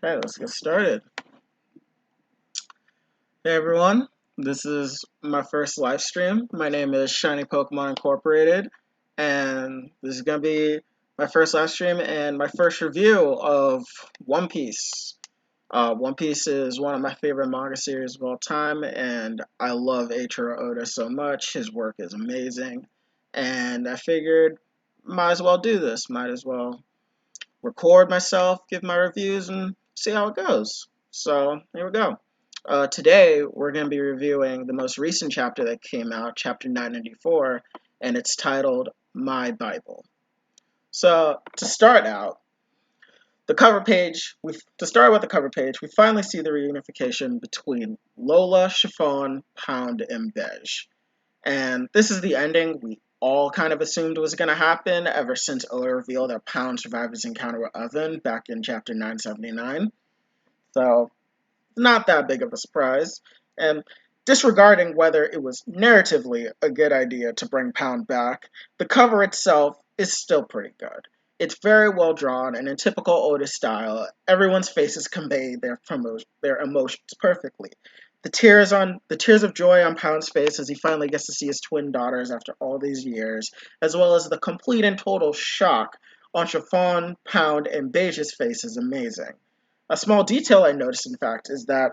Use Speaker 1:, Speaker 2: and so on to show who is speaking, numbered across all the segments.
Speaker 1: Okay, let's get started. Hey everyone, this is my first live stream. My name is Shiny Pokemon Incorporated, and this is going to be my first live stream and my first review of One Piece. One Piece is one of my favorite manga series of all time, and I love Eiichiro Oda so much. His work is amazing, and I figured might as well do this. Might as well record myself, give my reviews, and see how it goes. So here we go. Today we're going to be reviewing the most recent chapter that came out, chapter 994, and it's titled My Bible. So to start out, the cover page. To start with the cover page, we finally see the reunification between Lola, Chiffon, Pound, and Bege. And this is the ending we all kind of assumed was going to happen ever since Oda revealed that Pound survived his encounter with Oven back in chapter 979. So, not that big of a surprise. And disregarding whether it was narratively a good idea to bring Pound back, the cover itself is still pretty good. It's very well drawn, and in typical Oda style, everyone's faces convey their emotions perfectly. The tears of joy on Pound's face as he finally gets to see his twin daughters after all these years, as well as the complete and total shock on Chiffon, Pound, and Bege's face is amazing. A small detail I noticed, in fact, is that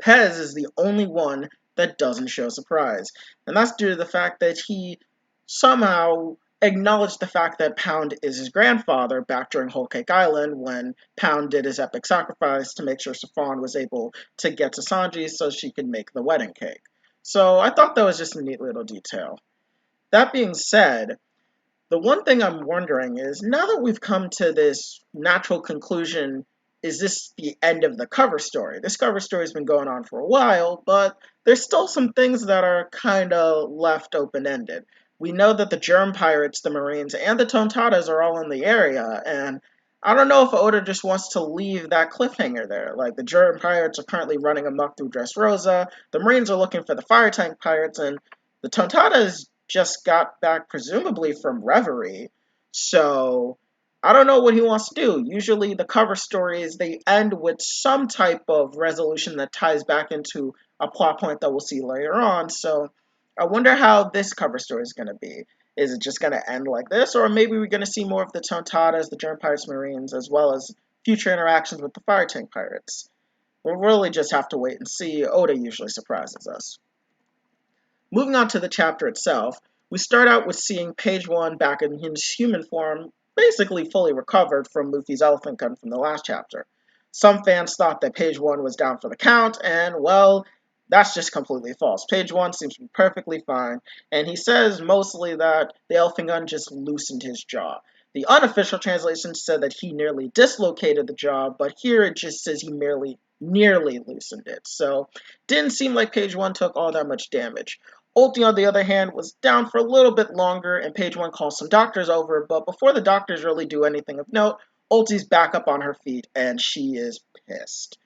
Speaker 1: Pez is the only one that doesn't show surprise. And that's due to the fact that he somehow acknowledged the fact that Pound is his grandfather back during Whole Cake Island when Pound did his epic sacrifice to make sure Chiffon was able to get to Sanji so she could make the wedding cake. So I thought that was just a neat little detail. That being said, the one thing I'm wondering is now that we've come to this natural conclusion, is this the end of the cover story? This cover story's been going on for a while, but there's still some things that are kind of left open ended. We know that the Germ Pirates, the Marines, and the Tontatas are all in the area, and I don't know if Oda just wants to leave that cliffhanger there. Like, the Germ Pirates are currently running amok through Dressrosa, the Marines are looking for the Fire Tank Pirates, and the Tontatas just got back, presumably from Reverie. So I don't know what he wants to do. Usually, the cover stories they end with some type of resolution that ties back into a plot point that we'll see later on. So I wonder how this cover story is going to be. Is it just going to end like this, or maybe we're going to see more of the Tontatas, the Germ Pirates, Marines, as well as future interactions with the Fire Tank Pirates? We'll really just have to wait and see. Oda usually surprises us. Moving on to the chapter itself, we start out with seeing Page One back in his human form, basically fully recovered from Luffy's elephant gun from the last chapter. Some fans thought that Page One was down for the count, and well, that's just completely false. Page One seems to be perfectly fine, and he says mostly that the elephant gun just loosened his jaw. The unofficial translation said that he nearly dislocated the jaw, but here it just says he merely nearly loosened it. So, didn't seem like Page One took all that much damage. Ulti, on the other hand, was down for a little bit longer, and Page One calls some doctors over, but before the doctors really do anything of note, Ulti's back up on her feet, and she is pissed.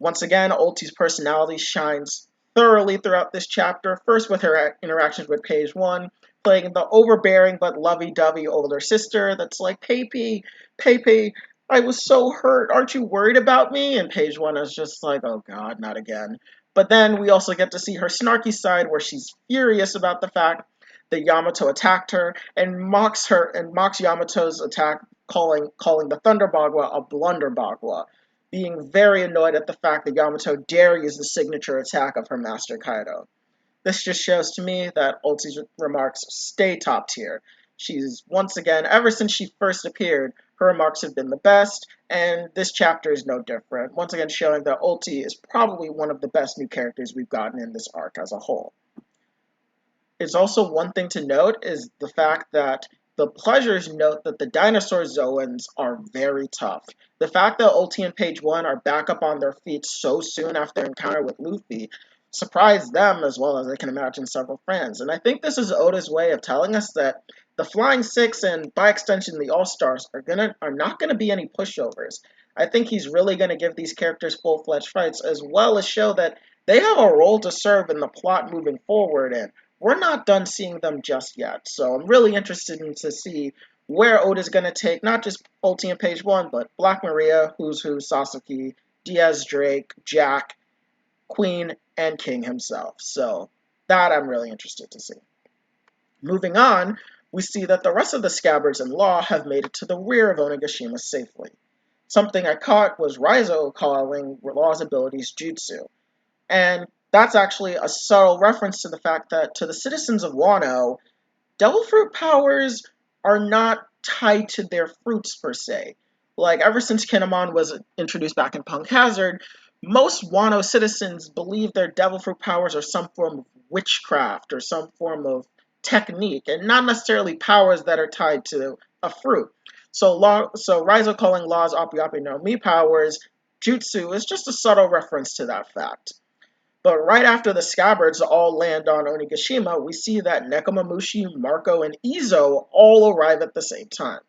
Speaker 1: Once again, Ulti's personality shines thoroughly throughout this chapter, first with her interactions with Page One, playing the overbearing but lovey-dovey older sister that's like, Pepe, I was so hurt. Aren't you worried about me? And Page One is just like, oh god, not again. But then we also get to see her snarky side where she's furious about the fact that Yamato attacked her and mocks Yamato's attack, calling the Thunder Bagua a blunder Bagua, being very annoyed at the fact that Yamato dare use the signature attack of her master Kaido. This just shows to me that Ulti's remarks stay top tier. She's once again, ever since she first appeared, her remarks have been the best, and this chapter is no different. Once again, showing that Ulti is probably one of the best new characters we've gotten in this arc as a whole. It's also one thing to note is the fact that the pleasures note that the dinosaur Zoans are very tough. The fact that Ulti and Page One are back up on their feet so soon after their encounter with Luffy surprised them as well as I can imagine several friends. And I think this is Oda's way of telling us that the Flying Six and by extension the All Stars are not gonna be any pushovers. I think he's really gonna give these characters full fledged fights as well as show that they have a role to serve in the plot moving forward, and we're not done seeing them just yet. So I'm really interested in to see where Oda's going to take not just Ulti and Page 1, but Black Maria, Who's Who, Sasaki, Diaz Drake, Jack, Queen, and King himself. So that I'm really interested to see. Moving on, we see that the rest of the Scabbards and Law have made it to the rear of Onigashima safely. Something I caught was Raizo calling Law's abilities Jutsu. And that's actually a subtle reference to the fact that to the citizens of Wano, devil fruit powers are not tied to their fruits per se. Like, ever since Kinemon was introduced back in Punk Hazard, most Wano citizens believe their devil fruit powers are some form of witchcraft or some form of technique, and not necessarily powers that are tied to a fruit. So Raizo calling Law's Appi Appi no Mi powers Jutsu is just a subtle reference to that fact. But right after the Scabbards all land on Onigashima, we see that Nekomamushi, Marco, and Izo all arrive at the same time.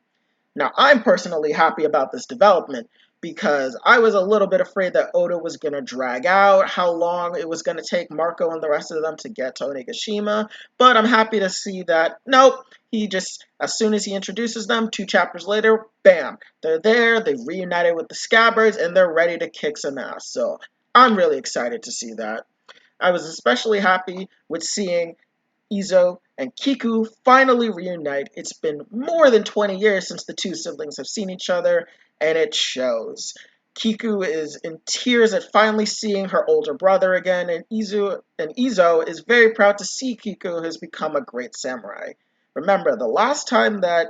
Speaker 1: Now, I'm personally happy about this development because I was a little bit afraid that Oda was going to drag out how long it was going to take Marco and the rest of them to get to Onigashima, but I'm happy to see that, nope, he just, as soon as he introduces them, 2 chapters later, bam, they're there, they've reunited with the Scabbards, and they're ready to kick some ass. So I'm really excited to see that. I was especially happy with seeing Izo and Kiku finally reunite. It's been more than 20 years since the two siblings have seen each other, and it shows. Kiku is in tears at finally seeing her older brother again, and Izo is very proud to see Kiku has become a great samurai. Remember, the last time that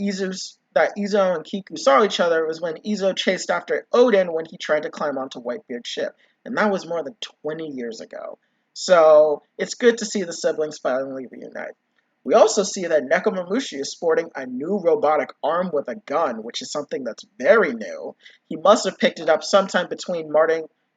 Speaker 1: Izo and Kiku saw each other was when Izo chased after Oden when he tried to climb onto Whitebeard's ship, and that was more than 20 years ago. So it's good to see the siblings finally reunite. We also see that Nekomamushi is sporting a new robotic arm with a gun, which is something that's very new. He must have picked it up sometime between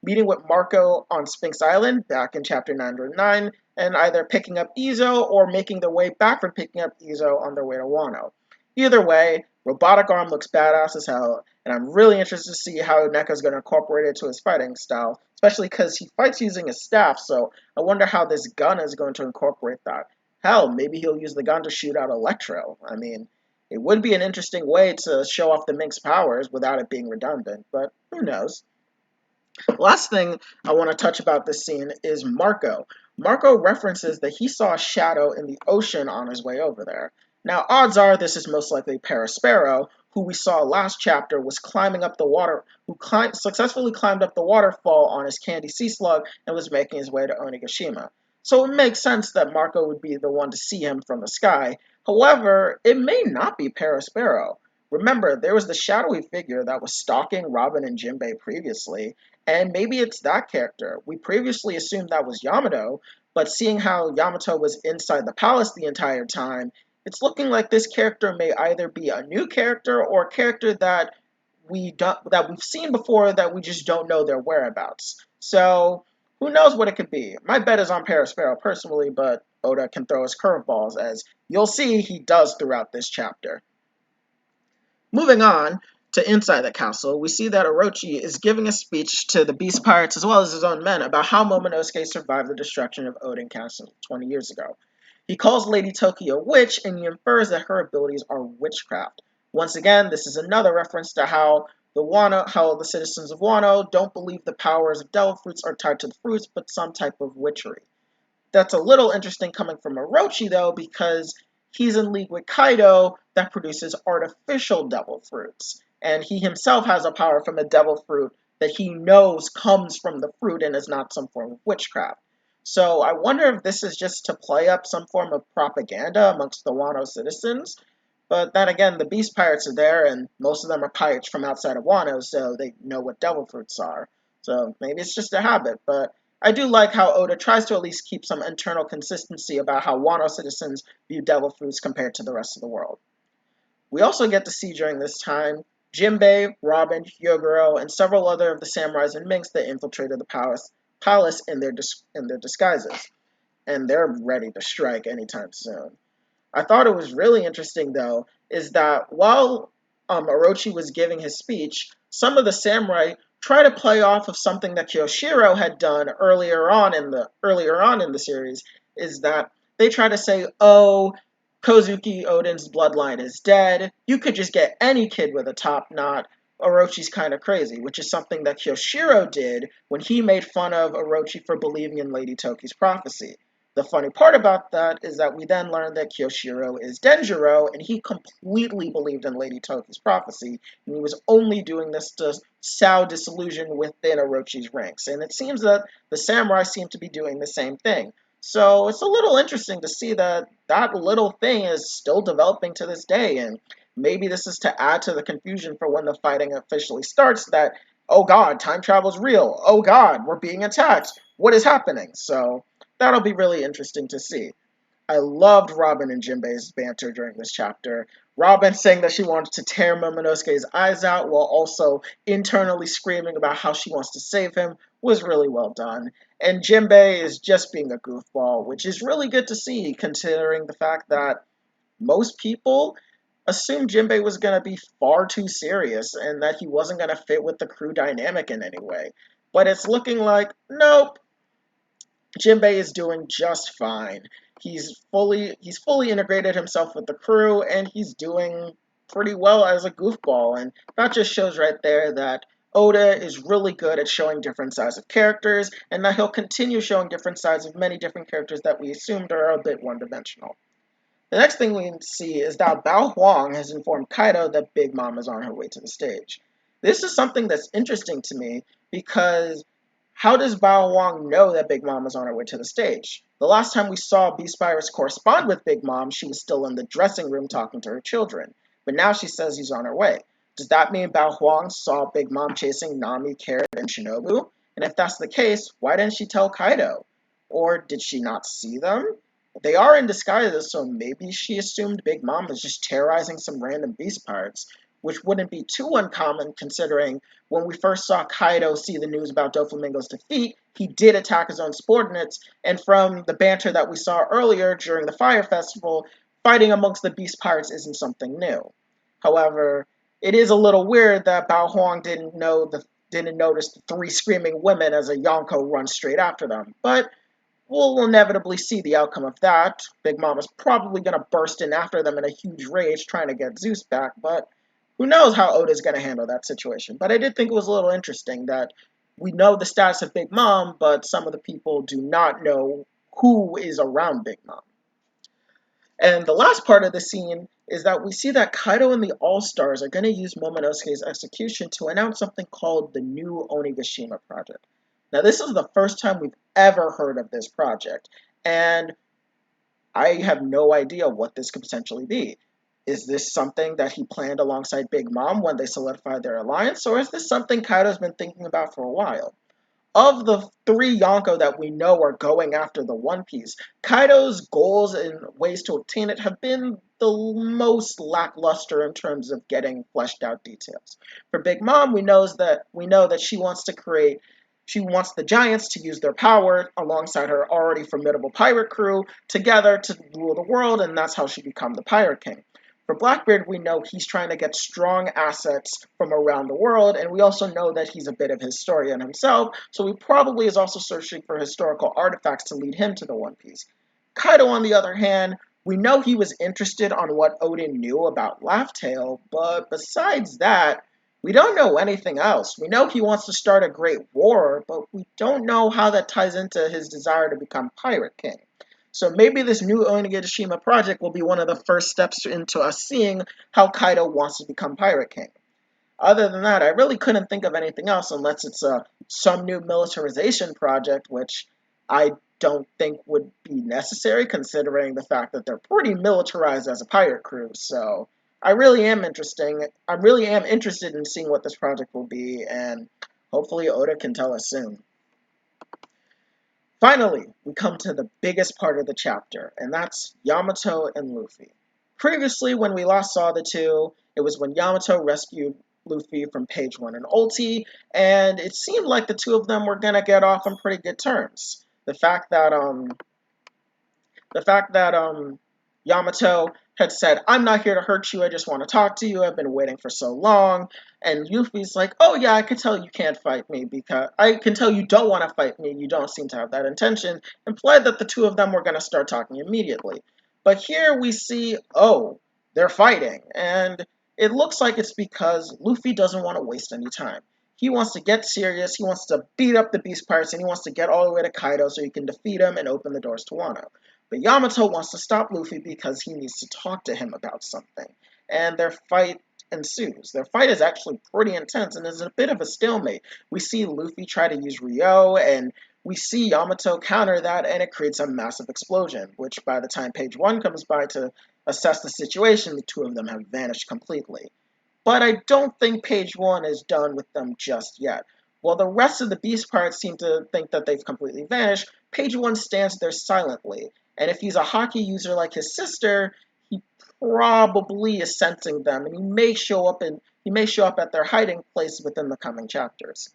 Speaker 1: meeting with Marco on Sphinx Island back in chapter 909, and either picking up Izo or making their way back from picking up Izo on their way to Wano. Either way, robotic arm looks badass as hell, and I'm really interested to see how Neko's going to incorporate it to his fighting style, especially because he fights using a staff, so I wonder how this gun is going to incorporate that. Hell, maybe he'll use the gun to shoot out Electro. I mean, it would be an interesting way to show off the Mink's powers without it being redundant, but who knows? Last thing I want to touch about this scene is Marco. Marco references that he saw a shadow in the ocean on his way over there. Now, odds are this is most likely Parasparrow, who we saw last chapter was climbing up the water, successfully climbed up the waterfall on his Candy Sea Slug and was making his way to Onigashima. So it makes sense that Marco would be the one to see him from the sky. However, it may not be Parasparrow. Remember, there was the shadowy figure that was stalking Robin and Jinbei previously, and maybe it's that character. We previously assumed that was Yamato, but seeing how Yamato was inside the palace the entire time, it's looking like this character may either be a new character or a character that we've seen before that we just don't know their whereabouts. So who knows what it could be? My bet is on Parasparrow personally, but Oda can throw his curveballs, as you'll see he does throughout this chapter. Moving on to inside the castle, we see that Orochi is giving a speech to the Beast Pirates as well as his own men about how Momonosuke survived the destruction of Oden Castle 20 years ago. He calls Lady Toki a witch, and he infers that her abilities are witchcraft. Once again, this is another reference to how the citizens of Wano don't believe the powers of devil fruits are tied to the fruits, but some type of witchery. That's a little interesting coming from Orochi, though, because he's in league with Kaido that produces artificial devil fruits. And he himself has a power from a devil fruit that he knows comes from the fruit and is not some form of witchcraft. So I wonder if this is just to play up some form of propaganda amongst the Wano citizens. But then again, the Beast Pirates are there, and most of them are pirates from outside of Wano, so they know what devil fruits are. So maybe it's just a habit, but I do like how Oda tries to at least keep some internal consistency about how Wano citizens view devil fruits compared to the rest of the world. We also get to see during this time Jinbei, Robin, Hyogoro, and several other of the samurais and minks that infiltrated the palace in their disguises, and they're ready to strike anytime soon. I thought it was really interesting, though, is that while Orochi was giving his speech, some of the samurai try to play off of something that Kyoshiro had done earlier on in the series, is that they try to say, "Oh, Kozuki Odin's bloodline is dead. You could just get any kid with a top knot. Orochi's kind of crazy, which is something that Kyoshiro did when he made fun of Orochi for believing in Lady Toki's prophecy. The funny part about that is that we then learned that Kyoshiro is Denjiro, and he completely believed in Lady Toki's prophecy, and he was only doing this to sow disillusion within Orochi's ranks. And it seems that the samurai seem to be doing the same thing. So it's a little interesting to see that that little thing is still developing to this day, and maybe this is to add to the confusion for when the fighting officially starts that, oh god, time travel is real. Oh god, we're being attacked. What is happening? So that'll be really interesting to see. I loved Robin and Jinbei's banter during this chapter. Robin saying that she wanted to tear Momonosuke's eyes out while also internally screaming about how she wants to save him was really well done. And Jinbei is just being a goofball, which is really good to see considering the fact that most people assumed Jinbei was going to be far too serious and that he wasn't going to fit with the crew dynamic in any way. But it's looking like, nope, Jinbei is doing just fine. He's fully integrated himself with the crew, and he's doing pretty well as a goofball. And that just shows right there that Oda is really good at showing different sides of characters, and that he'll continue showing different sides of many different characters that we assumed are a bit one-dimensional. The next thing we see is that Bao Huang has informed Kaido that Big Mom is on her way to the stage. This is something that's interesting to me because how does Bao Huang know that Big Mom is on her way to the stage? The last time we saw Beast Virus correspond with Big Mom, she was still in the dressing room talking to her children. But now she says he's on her way. Does that mean Bao Huang saw Big Mom chasing Nami, Carrot, and Shinobu? And if that's the case, why didn't she tell Kaido? Or did she not see them? They are in disguises, so maybe she assumed Big Mom was just terrorizing some random beast pirates, which wouldn't be too uncommon considering when we first saw Kaido see the news about Doflamingo's defeat, he did attack his own subordinates, and from the banter that we saw earlier during the Fire Festival, fighting amongst the beast pirates isn't something new. However, it is a little weird that Bao Huang didn't notice the three screaming women as a Yonko runs straight after them, but we'll inevitably see the outcome of that. Big Mom is probably going to burst in after them in a huge rage trying to get Zeus back, but who knows how Oda's going to handle that situation. But I did think it was a little interesting that we know the status of Big Mom, but some of the people do not know who is around Big Mom. And the last part of the scene is that we see that Kaido and the All-Stars are going to use Momonosuke's execution to announce something called the new Onigashima Project. Now, this is the first time we've ever heard of this project, and I have no idea what this could potentially be. Is this something that he planned alongside Big Mom when they solidified their alliance, or is this something Kaido's been thinking about for a while? Of the three Yonko that we know are going after the One Piece, Kaido's goals and ways to obtain it have been the most lackluster in terms of getting fleshed out details. For Big Mom, we know that she wants the Giants to use their power alongside her already formidable pirate crew together to rule the world, and that's how she becomes the Pirate King. For Blackbeard, we know he's trying to get strong assets from around the world, and we also know that he's a bit of a historian himself, so he probably is also searching for historical artifacts to lead him to the One Piece. Kaido, on the other hand, we know he was interested on what Odin knew about Laugh Tale, but besides that, we don't know anything else. We know he wants to start a great war, but we don't know how that ties into his desire to become Pirate King. So maybe this new Onigashima project will be one of the first steps into us seeing how Kaido wants to become Pirate King. Other than that, I really couldn't think of anything else unless it's some new militarization project, which I don't think would be necessary considering the fact that they're pretty militarized as a pirate crew. So I really am interested in seeing what this project will be, and hopefully Oda can tell us soon. Finally, we come to the biggest part of the chapter, and that's Yamato and Luffy. Previously, when we last saw the two, it was when Yamato rescued Luffy from Page 1 and Ulti, and it seemed like the two of them were gonna get off on pretty good terms. The fact that Yamato had said, "I'm not here to hurt you, I just want to talk to you, I've been waiting for so long," and Luffy's like, "Oh yeah, I can tell you can't fight me because I can tell you don't want to fight me, you don't seem to have that intention," implied that the two of them were going to start talking immediately. But here we see, oh, they're fighting. And it looks like it's because Luffy doesn't want to waste any time. He wants to get serious, he wants to beat up the Beast Pirates, and he wants to get all the way to Kaido so he can defeat him and open the doors to Wano. But Yamato wants to stop Luffy because he needs to talk to him about something. And their fight ensues. Their fight is actually pretty intense and is a bit of a stalemate. We see Luffy try to use Ryo, and we see Yamato counter that, and it creates a massive explosion, which by the time page 1 comes by to assess the situation, the two of them have vanished completely. But I don't think page 1 is done with them just yet. While the rest of the Beast Pirates seem to think that they've completely vanished, page 1 stands there silently. And if he's a Haki user like his sister, he probably is sensing them, and he may show up at their hiding place within the coming chapters.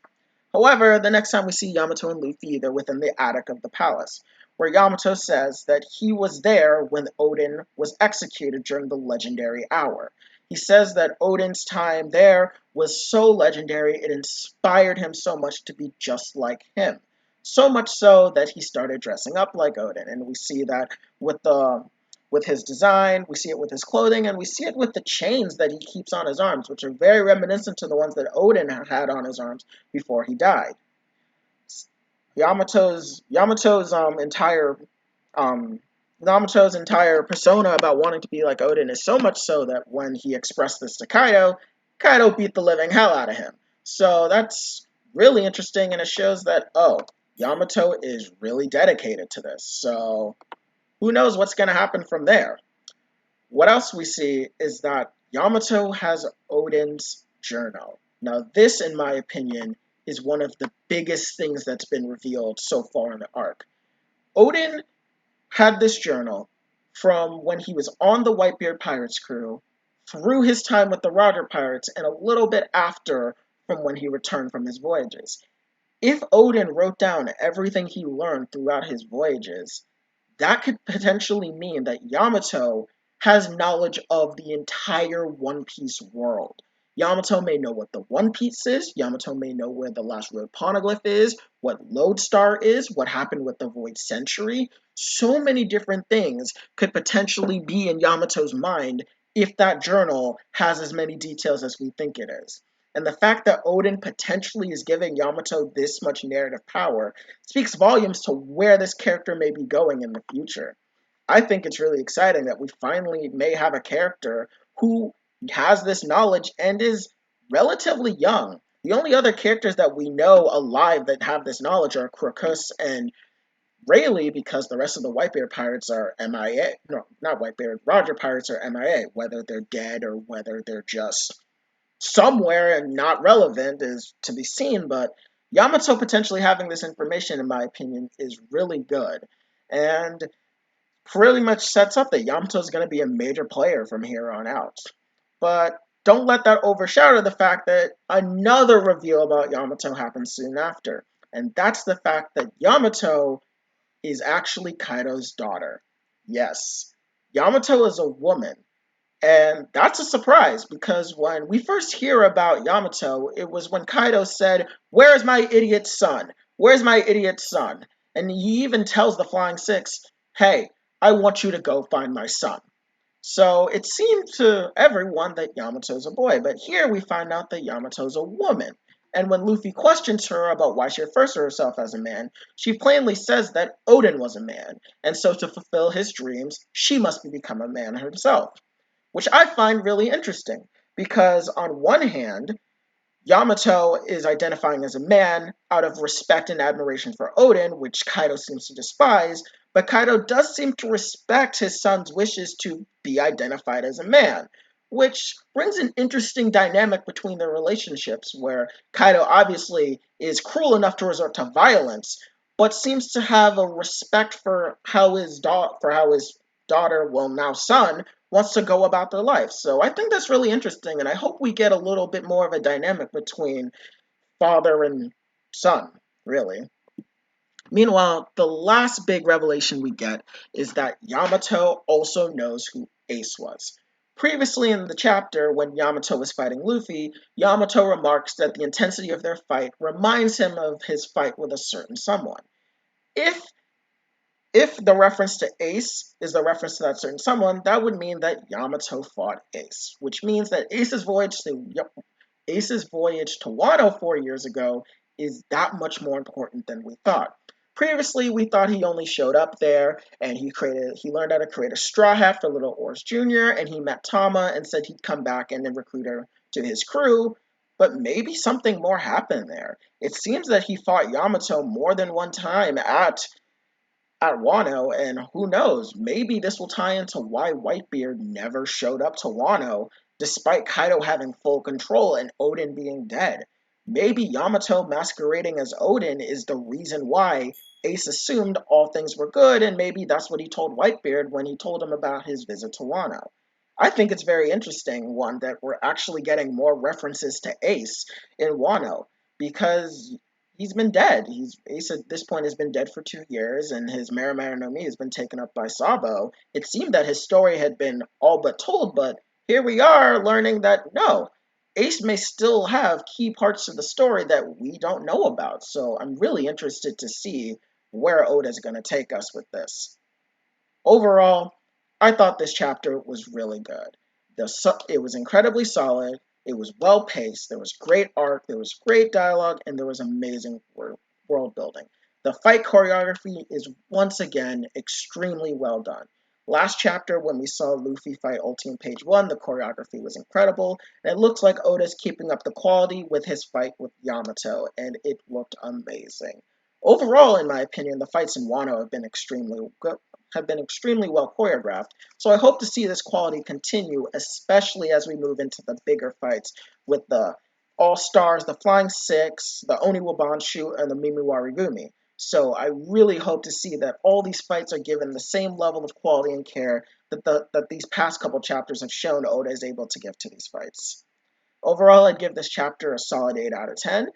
Speaker 1: However, the next time we see Yamato and Luffy, they're within the attic of the palace, where Yamato says that he was there when Oden was executed during the legendary hour. He says that Oden's time there was so legendary, it inspired him so much to be just like him. So much so that he started dressing up like Oden, and we see that with his design, we see it with his clothing, and we see it with the chains that he keeps on his arms, which are very reminiscent to the ones that Oden had on his arms before he died. Yamato's um, Yamato's entire persona about wanting to be like Oden is so much so that when he expressed this to Kaido, Kaido beat the living hell out of him. So that's really interesting, and it shows that, oh, Yamato is really dedicated to this. So who knows what's going to happen from there? What else we see is that Yamato has Oden's journal. Now, this, in my opinion, is one of the biggest things that's been revealed so far in the arc. Oden had this journal from when he was on the Whitebeard Pirates crew, through his time with the Roger Pirates, and a little bit after from when he returned from his voyages. If Oden wrote down everything he learned throughout his voyages, that could potentially mean that Yamato has knowledge of the entire One Piece world. Yamato may know what the One Piece is, Yamato may know where the Last Road Poneglyph is, what Lodestar is, what happened with the Void Century. So many different things could potentially be in Yamato's mind if that journal has as many details as we think it is. And the fact that Oden potentially is giving Yamato this much narrative power speaks volumes to where this character may be going in the future. I think it's really exciting that we finally may have a character who has this knowledge and is relatively young. The only other characters that we know alive that have this knowledge are Crocus and Rayleigh, because the rest of the Whitebeard pirates are MIA. No, not Whitebeard. Roger pirates are MIA. Whether they're dead or whether they're just somewhere and not relevant is to be seen, but Yamato potentially having this information, in my opinion, is really good. And pretty much sets up that Yamato is going to be a major player from here on out. But don't let that overshadow the fact that another reveal about Yamato happens soon after. And that's the fact that Yamato is actually Kaido's daughter. Yes, Yamato is a woman. And that's a surprise because when we first hear about Yamato, it was when Kaido said, "Where's my idiot son? Where's my idiot son?" And he even tells the Flying Six, "Hey, I want you to go find my son." So it seemed to everyone that Yamato's a boy, but here we find out that Yamato's a woman. And when Luffy questions her about why she refers to herself as a man, she plainly says that Oden was a man, and so to fulfill his dreams, she must become a man herself, which I find really interesting because, on one hand, Yamato is identifying as a man out of respect and admiration for Oden, which Kaido seems to despise, but Kaido does seem to respect his son's wishes to be identified as a man, which brings an interesting dynamic between their relationships, where Kaido obviously is cruel enough to resort to violence, but seems to have a respect for how his daughter, well now son, wants to go about their life. So I think that's really interesting, and I hope we get a little bit more of a dynamic between father and son, really. Meanwhile, the last big revelation we get is that Yamato also knows who Ace was. Previously in the chapter, when Yamato was fighting Luffy, Yamato remarks that the intensity of their fight reminds him of his fight with a certain someone. If If the reference to Ace is the reference to that certain someone, that would mean that Yamato fought Ace, which means that Ace's voyage to Wano 4 years ago is that much more important than we thought. Previously, we thought he only showed up there and he learned how to create a straw hat for Little Oars Jr. and he met Tama and said he'd come back and then recruit her to his crew. But maybe something more happened there. It seems that he fought Yamato more than one time at Wano, and who knows, maybe this will tie into why Whitebeard never showed up to Wano, despite Kaido having full control and Odin being dead. Maybe Yamato masquerading as Odin is the reason why Ace assumed all things were good, and maybe that's what he told Whitebeard when he told him about his visit to Wano. I think it's very interesting, one, that we're actually getting more references to Ace in Wano, because he's been dead. Ace at this point has been dead for 2 years, and his Marimar no Mi has been taken up by Sabo. It seemed that his story had been all but told, but here we are learning that no, Ace may still have key parts of the story that we don't know about. So I'm really interested to see where Oda's going to take us with this. Overall, I thought this chapter was really good. It was incredibly solid. It was well paced. There was great art. There was great dialogue, and there was amazing world building. The fight choreography is once again extremely well done. Last chapter, when we saw Luffy fight Ulti in page 1, the choreography was incredible, and it looks like Oda's keeping up the quality with his fight with Yamato, and it looked amazing. Overall, in my opinion, the fights in Wano have been extremely well choreographed. So I hope to see this quality continue, especially as we move into the bigger fights with the All Stars, the Flying Six, the Oniwabanshu, and the Mimiwarigumi. So I really hope to see that all these fights are given the same level of quality and care that these past couple chapters have shown Oda is able to give to these fights. Overall, I'd give this chapter a solid 8 out of 10.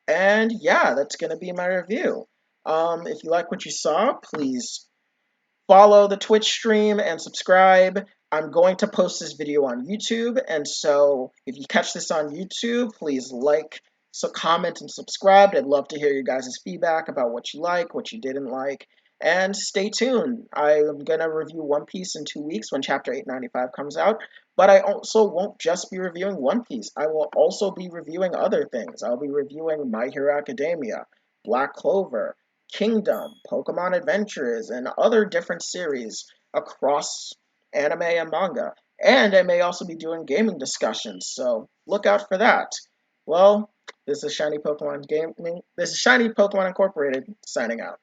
Speaker 1: And yeah, that's going to be my review. If you like what you saw, please follow the Twitch stream and subscribe. I'm going to post this video on YouTube, and so if you catch this on YouTube, please like, so comment, and subscribe. I'd love to hear you guys' feedback about what you like, what you didn't like, and stay tuned. I'm going to review One Piece in 2 weeks when Chapter 895 comes out, but I also won't just be reviewing One Piece. I will also be reviewing other things. I'll be reviewing My Hero Academia, Black Clover, Kingdom, Pokemon Adventures, and other different series across anime and manga. And I may also be doing gaming discussions, so look out for that. Well, this is Shiny Pokemon Incorporated signing out.